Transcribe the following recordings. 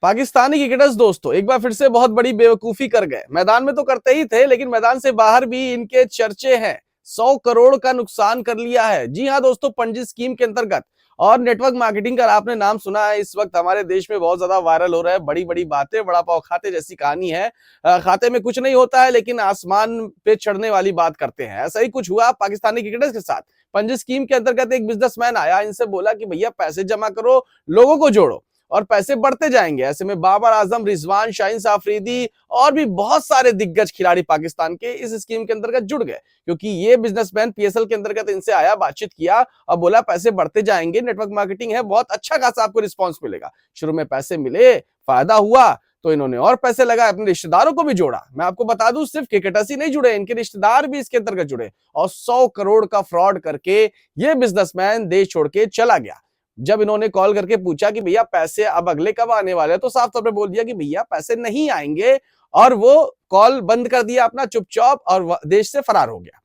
Pakistani cricketers दोस्तों एक बार फिर से बहुत बड़ी बेवकूफी कर गए। मैदान में तो करते ही थे, लेकिन मैदान से बाहर भी इनके चर्चे हैं। 100 करोड़ का नुकसान कर लिया है। जी हां दोस्तों, पंजी स्कीम के अंतर्गत और नेटवर्क मार्केटिंग का आपने नाम सुना है। इस वक्त हमारे देश में बहुत ज्यादा वायरल हो रहा है। बड़ी बड़ी बातें, बड़ा पाव खाते जैसी कहानी है। खाते में कुछ नहीं होता है, लेकिन आसमान पे चढ़ने वाली बात करते हैं। ऐसा ही कुछ हुआ पाकिस्तानी क्रिकेटर्स के साथ। पंजी स्कीम के अंतर्गत एक बिजनेसमैन आया, इनसे बोला कि भैया पैसे जमा करो, लोगों को जोड़ो और पैसे बढ़ते जाएंगे। ऐसे में बाबर आजम, रिजवान, शाहीन अफरीदी और भी बहुत सारे दिग्गज खिलाड़ी पाकिस्तान के इस स्कीम के अंतर्गत जुड़ गए, क्योंकि ये बिजनेसमैन पीएसएल के अंतर्गत इनसे आया, बातचीत किया और बोला पैसे बढ़ते जाएंगे, नेटवर्क मार्केटिंग है, बहुत अच्छा खासा आपको रिस्पॉन्स मिलेगा। शुरू में पैसे मिले, फायदा हुआ तो इन्होंने और पैसे लगाए, अपने रिश्तेदारों को भी जोड़ा। मैं आपको बता दूं, सिर्फ क्रिकेटर्स ही नहीं जुड़े, इनके रिश्तेदार भी इसके अंतर्गत जुड़े और 100 करोड़ का फ्रॉड करके ये बिजनेसमैन देश छोड़ के चला गया। जब इन्होंने कॉल करके पूछा कि भैया पैसे अब अगले कब आने वाले हैं, तो साफ तौर पे बोल दिया कि भैया पैसे नहीं आएंगे, और वो कॉल बंद कर दिया अपना चुपचाप और देश से फरार हो गया।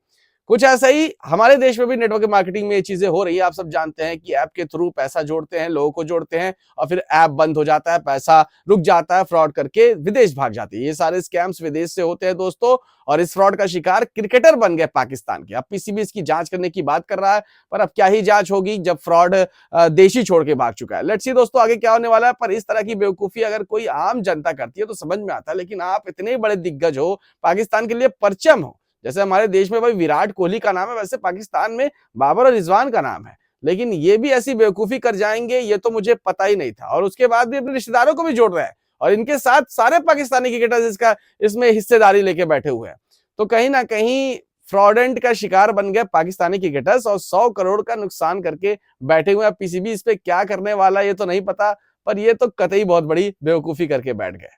कुछ ऐसा ही हमारे देश में भी नेटवर्क मार्केटिंग में ये चीजें हो रही है। आप सब जानते हैं कि ऐप के थ्रू पैसा जोड़ते हैं, लोगों को जोड़ते हैं और फिर ऐप बंद हो जाता है, पैसा रुक जाता है, फ्रॉड करके विदेश भाग जाती है। ये सारे स्कैम्स विदेश से होते हैं दोस्तों, और इस फ्रॉड का शिकार क्रिकेटर बन गए पाकिस्तान के। अब पीसीबी इसकी जांच करने की बात कर रहा है, पर अब क्या ही जांच होगी जब फ्रॉड देश ही छोड़ के भाग चुका है। लेट्स सी दोस्तों आगे क्या होने वाला है। पर इस तरह की बेवकूफी अगर कोई आम जनता करती है तो समझ में आता है, लेकिन आप इतने बड़े दिग्गज हो, पाकिस्तान के लिए परचम हो। जैसे हमारे देश में भाई विराट कोहली का नाम है, वैसे पाकिस्तान में बाबर और रिजवान का नाम है। लेकिन ये भी ऐसी बेवकूफी कर जाएंगे, ये तो मुझे पता ही नहीं था। और उसके बाद भी अपने रिश्तेदारों को भी जोड़ रहे हैं और इनके साथ सारे पाकिस्तानी क्रिकेटर्स इसमें हिस्सेदारी लेके बैठे हुए हैं। तो कहीं ना कहीं फ्रॉडेंट का शिकार बन गए पाकिस्तानी क्रिकेटर्स और 100 करोड़ का नुकसान करके बैठे हुए हैं। पीसीबी इस पे क्या करने वाला ये तो नहीं पता, पर ये तो कतई बहुत बड़ी बेवकूफी करके बैठ गए।